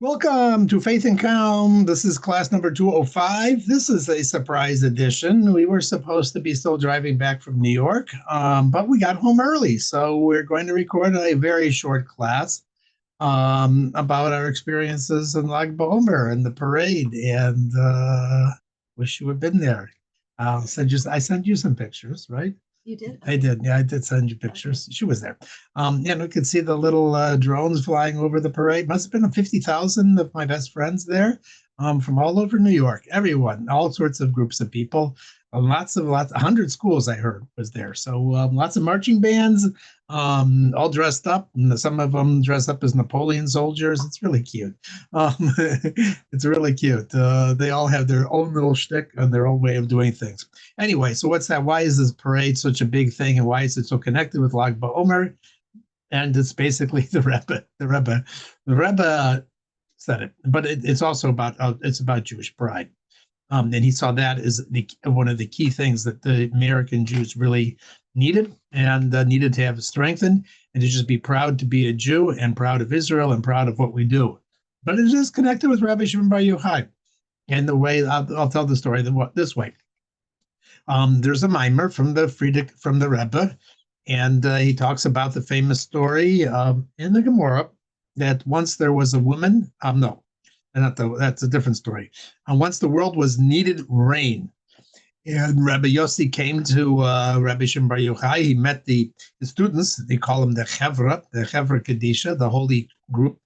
Welcome to Faith and Calm. This is class number 205. This is a surprise edition. We were supposed to be still driving back from New York, but we got home early. So we're going to record a very short class about our experiences in Lag BaOmer and the parade. And wish you had been there. I sent you some pictures, right? You did? I did. Yeah, I did send you pictures. She was there. And we could see the little drones flying over the parade. Must have been 50,000 of my best friends there from all over New York. Everyone, all sorts of groups of people. Lots, 100 schools I heard was there. So lots of marching bands, all dressed up. And some of them dress up as Napoleon soldiers. It's really cute. It's really cute. They all have their own little shtick and their own way of doing things. Anyway, so what's that? Why is this parade such a big thing, and why is it so connected with Lag BaOmer? And it's basically the Rebbe. The Rebbe said it, but it's also about Jewish pride. And he saw that as one of the key things that the American Jews really needed and needed to have strengthened, and to just be proud to be a Jew and proud of Israel and proud of what we do. But it is connected with Rabbi Shimon Bar Yochai. And the way I'll tell the story this way. There's a mimer from the Rebbe, and he talks about the famous story in the Gemara that once there was a woman. That's a different story. Once the world needed rain, and Rabbi Yossi came to Rabbi Shimon Bar Yochai. He met his students. They call them the Chevra Kadisha, the holy group.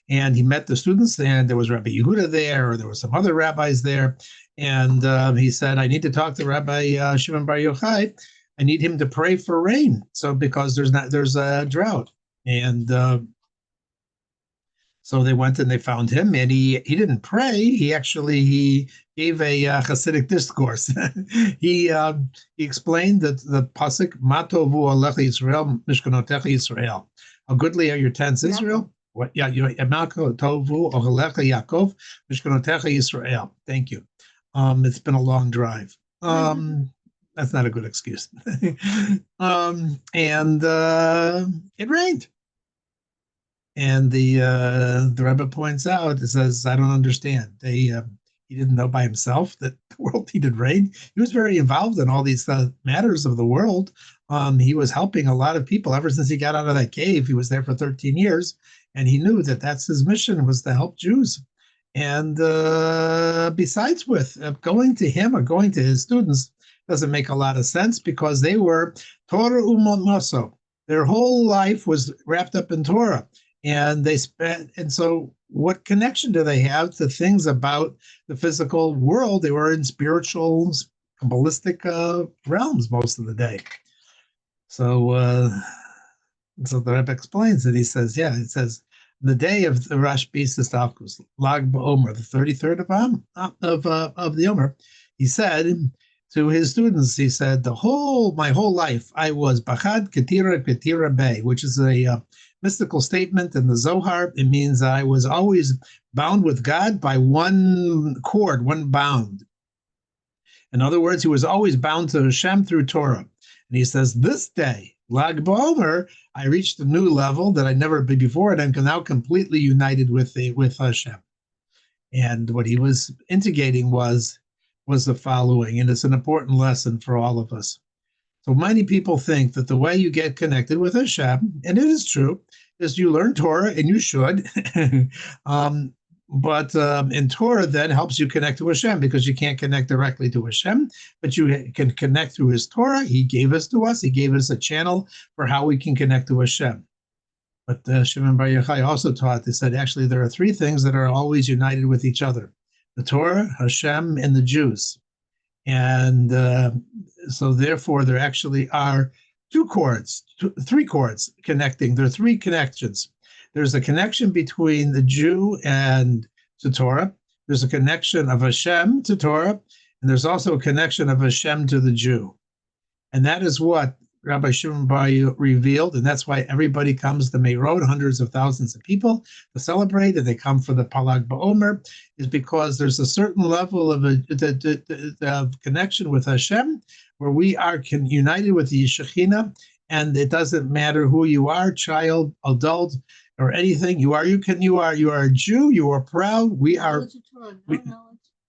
And he met the students, and there was Rabbi Yehuda there, or there were some other rabbis there. And he said, I need to talk to Rabbi Shimon Bar Yochai. I need him to pray for rain. So because there's a drought. And so they went and they found him, and he didn't pray. He gave a Hasidic discourse. he explained that the pasuk Matovu Alecha Yisrael Mishkanotecha Yisrael. How goodly are your tents, Israel? What? Yeah, Tovu Alecha Yaakov Mishkanotecha Yisrael. Thank you. It's been a long drive. That's not a good excuse. And it rained. And the Rebbe points out, it says, I don't understand. He didn't know by himself that the world needed rain. He was very involved in all these matters of the world. He was helping a lot of people ever since he got out of that cave. He was there for 13 years, and he knew that that's his mission, was to help Jews. And besides with going to him or going to his students doesn't make a lot of sense, because they were Torah u'moso. Their whole life was wrapped up in Torah. And so what connection do they have to things about the physical world? They were in spiritual, Kabbalistic realms most of the day. So the Rebbe explains it. He says, the day of the Rosh Hashanah, Lag BaOmer, the 33rd of the Omer, he said to his students, he said, my whole life I was Bachad Ketira Bey, which is a mystical statement in the Zohar. It means I was always bound with God by one cord, one bound. In other words, he was always bound to Hashem through Torah. And he says, this day, Lag BaOmer, I reached a new level that I'd never been before, and I'm now completely united with Hashem. And what he was indicating was the following, and it's an important lesson for all of us. So many people think that the way you get connected with Hashem, and it is true, is you learn Torah, and you should. But in Torah then helps you connect to Hashem, because you can't connect directly to Hashem, but you can connect through his Torah. He gave us to us. He gave us a channel for how we can connect to Hashem. But Shimon Bar Yochai also taught, they said, actually, there are three things that are always united with each other: the Torah, Hashem, and the Jews. And so therefore, there actually are three cords connecting. There are three connections. There's a connection between the Jew and to Torah. There's a connection of Hashem to Torah. And there's also a connection of Hashem to the Jew. And that is what Rabbi Shimon Bar revealed. And that's why everybody comes to Meirot, hundreds of thousands of people to celebrate. And they come for the Lag BaOmer, is because there's a certain level of connection with Hashem, where we are united with the Shekhinah. And it doesn't matter who you are, child, adult, or anything. You are a Jew. You are proud. We are.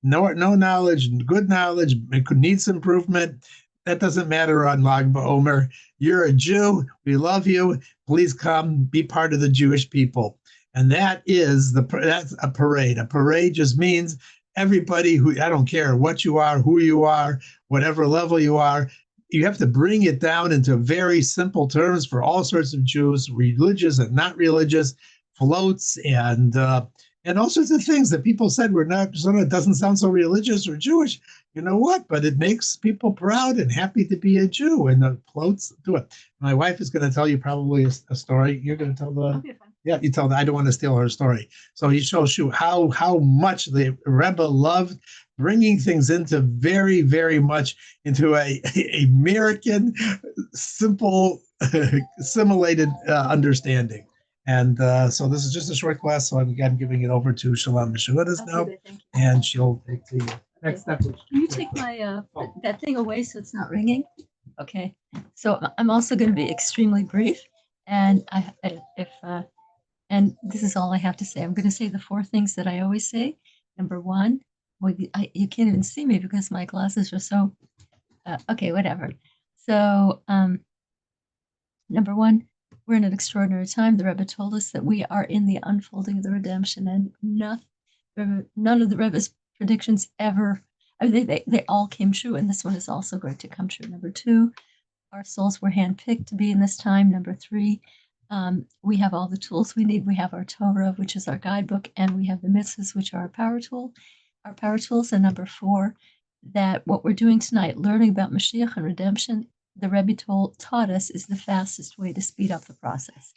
No knowledge, good knowledge. It could needs improvement. That doesn't matter on Lag BaOmer. You're a Jew. We love you. Please come be part of the Jewish people. And that's a parade. A parade just means everybody who, I don't care what you are, who you are, whatever level you are, you have to bring it down into very simple terms for all sorts of Jews, religious and not religious, floats and all sorts of things that people said were not, so it doesn't sound so religious or Jewish. You know what? But it makes people proud and happy to be a Jew, and the floats do it. My wife is going to tell you probably a story. You're going to tell the. Okay, yeah, you tell. I don't want to steal her story. So he shows you how much the Rebbe loved bringing things into very, very much into a American, simple, assimilated understanding. And so this is just a short class, so I'm giving it over to Shalom Meshudas now, and she'll take the next step. Can you take my that thing away so it's not ringing? Okay. So I'm also going to be extremely brief, and and this is all I have to say. I'm going to say the four things that I always say. Number one, well, you can't even see me because my glasses are so. Okay, whatever. So number one, we're in an extraordinary time. The Rebbe told us that we are in the unfolding of the redemption, and none of the Rebbe's predictions ever, I mean, they all came true, and this one is also going to come true. Number two, our souls were handpicked to be in this time. Number three, we have all the tools we need. We have our Torah, which is our guidebook, and we have the mitzvahs, which are our power tools. And number four, that what we're doing tonight, learning about Mashiach and redemption, the Rebbe taught us is the fastest way to speed up the process.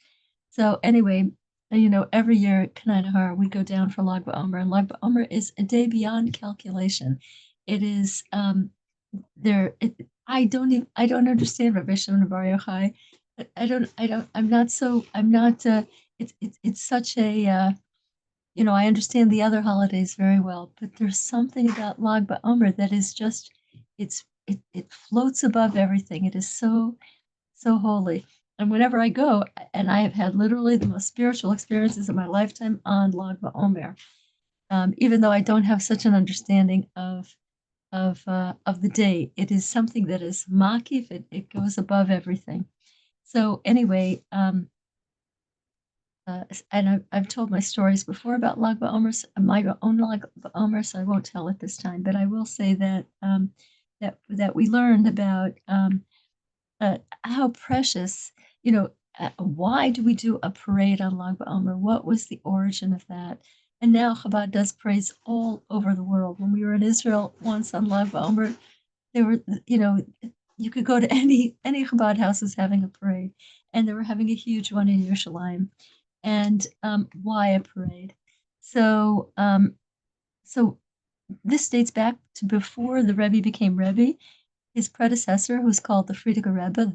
So anyway, every year at Kanai Nahar, we go down for Lag BaOmer, and Lag BaOmer is a day beyond calculation. It is I don't understand Rabbi Shimon Bar Yochai. It's such a I understand the other holidays very well, but there's something about Lag BaOmer that is just it floats above everything. It is so holy. And whenever I go, and I have had literally the most spiritual experiences of my lifetime on Lag BaOmer, even though I don't have such an understanding of the day, it is something that is makif. It goes above everything. So anyway, and I've told my stories before about Lag BaOmer, my own Lag BaOmer, so I won't tell it this time. But I will say that that we learned about how precious, why do we do a parade on Lag BaOmer? What was the origin of that? And now Chabad does parades all over the world. When we were in Israel once on Lag BaOmer, there were, you could go to any Chabad houses having a parade, and they were having a huge one in Yerushalayim. And why a parade? So this dates back to before the Rebbe became Rebbe. His predecessor, who's called the Frierdiker Rebbe,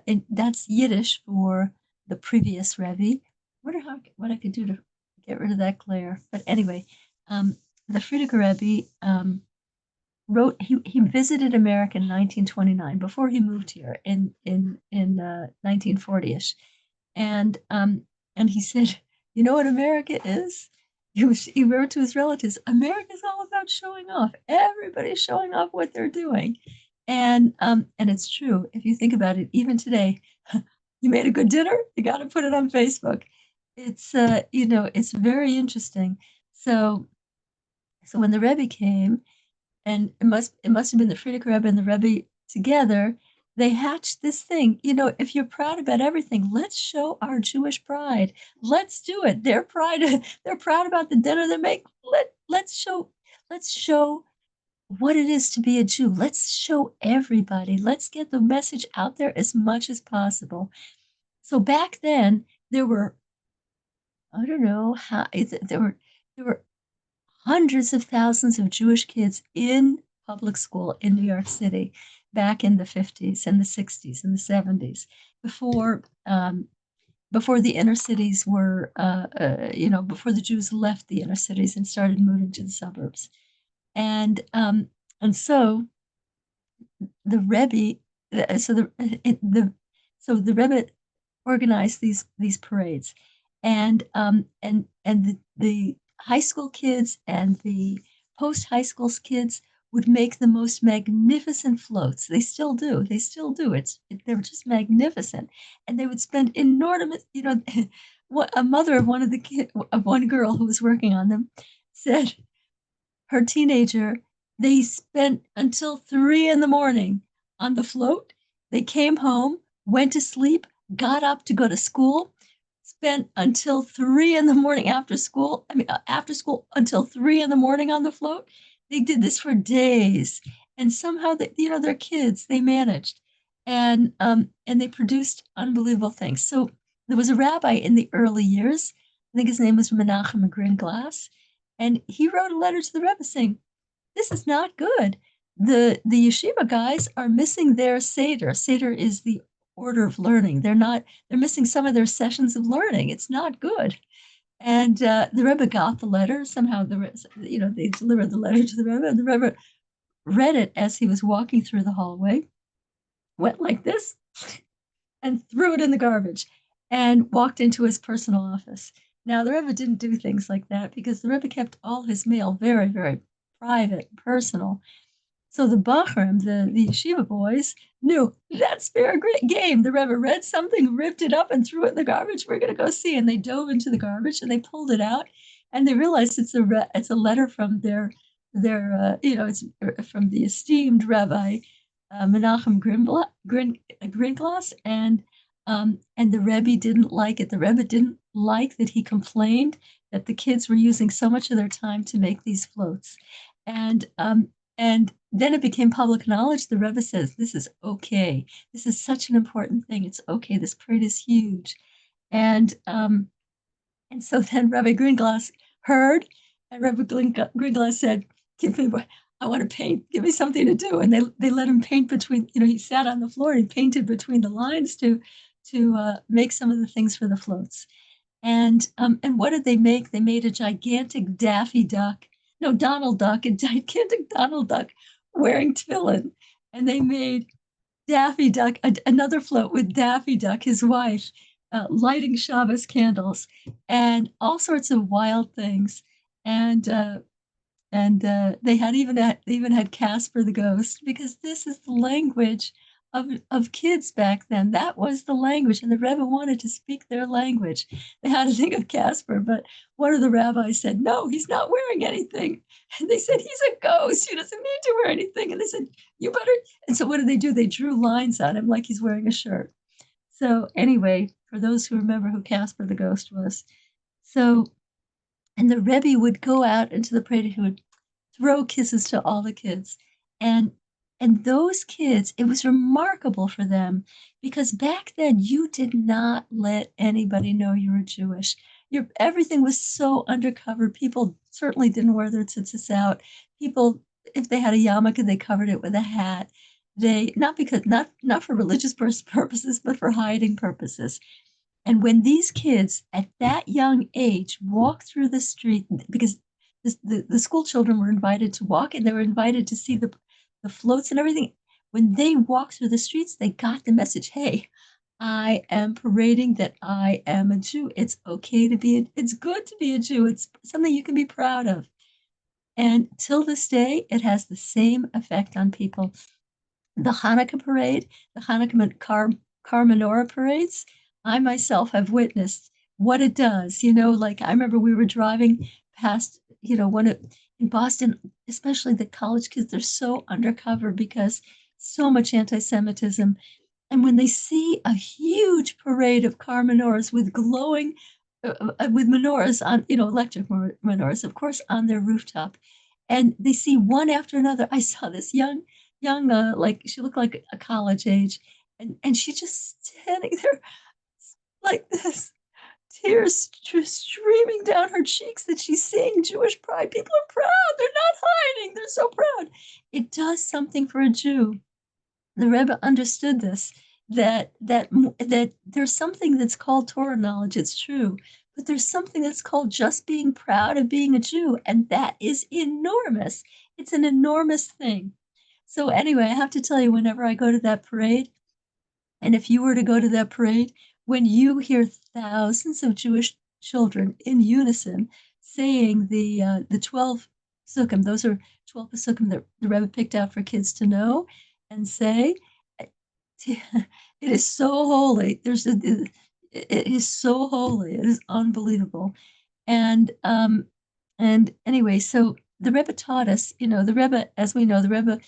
and that's Yiddish for the previous Rebbe. I wonder what I could do to get rid of that glare. But anyway, the Frierdiker Rebbe wrote. He visited America in 1929 before he moved here in 1940ish, and he said, "You know what America is?" He wrote to his relatives, America's all about showing off. Everybody's showing off what they're doing. And it's true. If you think about it, even today, you made a good dinner, you got to put it on Facebook. It's, it's very interesting. So when the Rebbe came, and it must have been the Frierdiker Rebbe and the Rebbe together, they hatched this thing. If you're proud about everything, let's show our Jewish pride. Let's do it. They're proud about the dinner they make. Let's show what it is to be a Jew. Let's show everybody. Let's get the message out there as much as possible. So back then there were, I don't know how, there were hundreds of thousands of Jewish kids in public school in New York City back in the 50s and the 60s and the 70s before the inner cities were, before the Jews left the inner cities and started moving to the suburbs. And so the Rebbe, so the Rebbe organize these parades, and the high school kids and the post high school kids would make the most magnificent floats. They still do. They still do. They're just magnificent, and they would spend enormous. A mother of one girl who was working on them said her teenager, they spent until 3 in the morning on the float. They came home, went to sleep, got up to go to school, spent until 3 in the morning after school until 3 in the morning on the float. They did this for days. And somehow they're kids, they managed. And they produced unbelievable things. So there was a rabbi in the early years, I think his name was Menachem Gringlass, and he wrote a letter to the Rebbe saying, this is not good. The yeshiva guys are missing their Seder. Seder is the order of learning. They're missing some of their sessions of learning. It's not good. And the Rebbe got the letter. Somehow they delivered the letter to the Rebbe, and the Rebbe read it as he was walking through the hallway, went like this, and threw it in the garbage, and walked into his personal office. Now, the Rebbe didn't do things like that because the Rebbe kept all his mail very, very private, personal. So the Bachrim, the yeshiva boys, knew that's fair game. The Rebbe read something, ripped it up, and threw it in the garbage. We're going to go see. And they dove into the garbage and they pulled it out, and they realized it's a letter from it's from the esteemed Rabbi Menachem Gringlass, and the Rebbe didn't like it. The Rebbe didn't like that he complained that the kids were using so much of their time to make these floats, and then it became public knowledge. The Rebbe says, this is okay. This is such an important thing. It's okay. This parade is huge. And so then Rabbi Gringlass heard, and Rabbi Gringlass said, I want to paint. Give me something to do. And they let him paint between, he sat on the floor and he painted between the lines to make some of the things for the floats. And what did they make? They made a gigantic Daffy Duck. No, Donald Duck, a gigantic Donald Duck wearing tefillin. And they made Daffy Duck, another float with Daffy Duck, his wife, lighting Shabbos candles, and all sorts of wild things. And they even had Casper the Ghost, because this is the language of kids back then. That was the language, and the Rebbe wanted to speak their language. They had to think of Casper, but one of the rabbis said, no, he's not wearing anything. And they said, he's a ghost. He doesn't need to wear anything. And they said, you better. And so what did they do? They drew lines on him like he's wearing a shirt. So anyway, for those who remember who Casper the Ghost was. And the Rebbe would go out into the parade, he would throw kisses to all the kids. And those kids, it was remarkable for them, because back then you did not let anybody know you were Jewish. Everything was so undercover. People certainly didn't wear their tzitzis out. People, if they had a yarmulke, they covered it with a hat. They not for religious purposes, but for hiding purposes. And when these kids at that young age walk through the street, because the school children were invited to walk, and they were invited to see the floats and everything. When they walked through the streets, they got the message, hey, I am parading that I am a Jew. It's okay to it's good to be a Jew. It's something you can be proud of. And till this day, it has the same effect on people. The Hanukkah parade, the Hanukkah car menorah parades, I myself have witnessed what it does. Like I remember we were driving past, in Boston, especially the college kids, they're so undercover because so much anti-Semitism. And when they see a huge parade of car menorahs with glowing, with menorahs on, electric menorahs, of course, on their rooftop, and they see one after another. I saw this young, like she looked like a college age, and she just standing there like this, tears streaming down her cheeks, that she's seeing Jewish pride. People are proud. They're not hiding. They're so proud. It does something for a Jew. The Rebbe understood this, that there's something that's called Torah knowledge. It's true. But there's something that's called just being proud of being a Jew. And that is enormous. It's an enormous thing. So anyway, I have to tell you, whenever I go to that parade, and if you were to go to that parade, when you hear thousands of Jewish children in unison saying the 12 psukim, those are 12 psukim that the Rebbe picked out for kids to know and say, it is so holy. It is so holy. It is unbelievable. And anyway, so the Rebbe taught us, the Rebbe, as we know, the Rebbe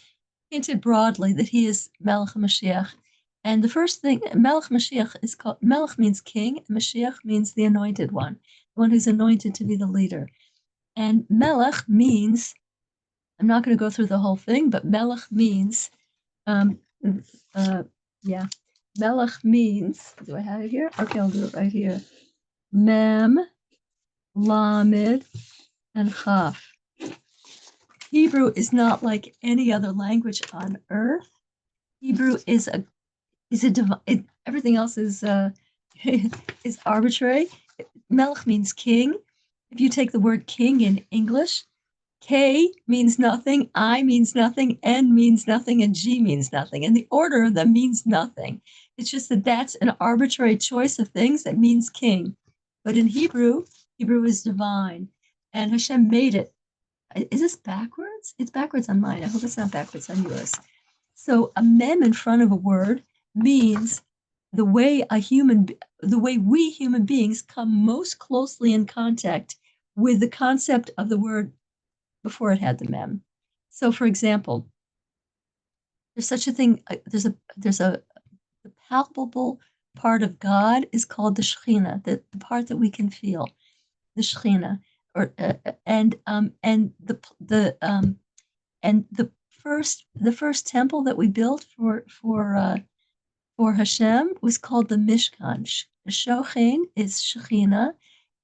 hinted broadly that he is Melech Mashiach. And the first thing, Melech Mashiach is called, Melech means king, Mashiach means the anointed one, the one who's anointed to be the leader. And Melech means, I'm not going to go through the whole thing, but Melech means, Melech means, do I have it here? Okay, I'll do it right here. Mem, Lamed, and Chaf. Hebrew is not like any other language on earth. Hebrew is everything else is is arbitrary. Melech means king. If you take the word king in English, K means nothing, I means nothing, N means nothing, and G means nothing. And the order of them means nothing. It's just that that's an arbitrary choice of things that means king. But in Hebrew, Hebrew is divine. And Hashem made it. Is this backwards? It's backwards on mine. I hope it's not backwards on yours. So a mem in front of a word means the way we human beings come most closely in contact with the concept of the word before it had the mem. So, for example, there's such a thing. There's a the palpable part of God is called the Shekhinah, the part that we can feel, the Shekhinah, and the first temple that we built for Hashem was called the Mishkan. Shochin is Shekhinah,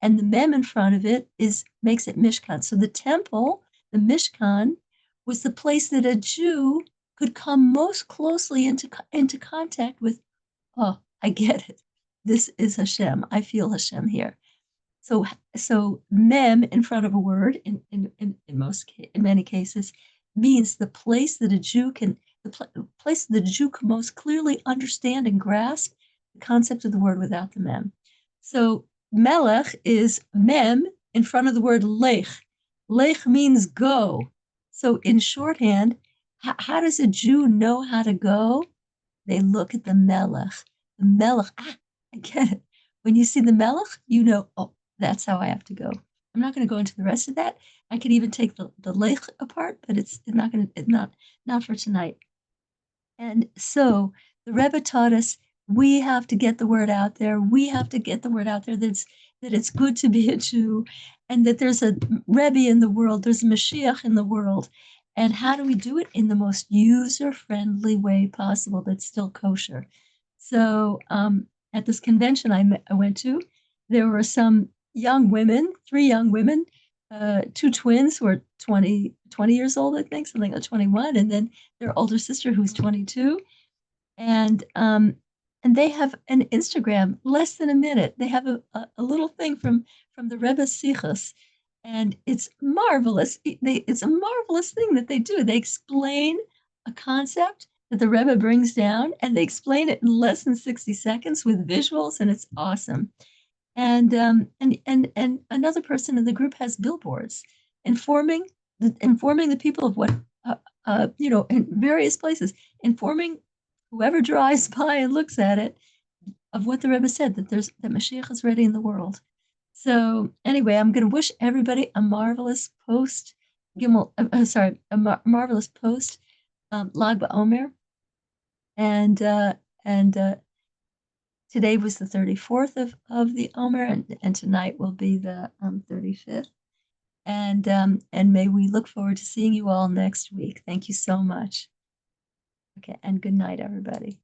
and the mem in front of it makes it Mishkan. So the temple, the Mishkan, was the place that a Jew could come most closely into contact with. Oh, I get it. This is Hashem. I feel Hashem here. So mem in front of a word in many cases means the place that a Jew can most clearly understand and grasp the concept of the word without the mem. So melech is mem in front of the word lech. Lech means go. So in shorthand, how does a Jew know how to go? They look at the melech. The melech, I get it. When you see the melech, you know, oh, that's how I have to go. I'm not going to go into the rest of that. I could even take the lech apart, but it's not for tonight. And so the Rebbe taught us we have to get the word out there. We have to get the word out there that it's good to be a Jew, and that there's a Rebbe in the world, there's a Mashiach in the world. And how do we do it? In the most user-friendly way possible that's still kosher. So at this convention I went to, there were some young women, 3 young women, 2 twins who are 20 years old, I think, something like 21, and then their older sister who's 22. And they have an Instagram, less than a minute. They have a little thing from the Rebbe's Sichos, and it's marvelous. It's a marvelous thing that they do. They explain a concept that the Rebbe brings down, and they explain it in less than 60 seconds with visuals, and it's awesome. And another person in the group has billboards informing the people of what in various places, informing whoever drives by and looks at it of what the Rebbe said, that Mashiach is ready in the world. So anyway, I'm going to wish everybody a marvelous post marvelous post Lag BaOmer, and today was the 34th of the Omer, and tonight will be the 35th. And may we look forward to seeing you all next week. Thank you so much. Okay, and good night, everybody.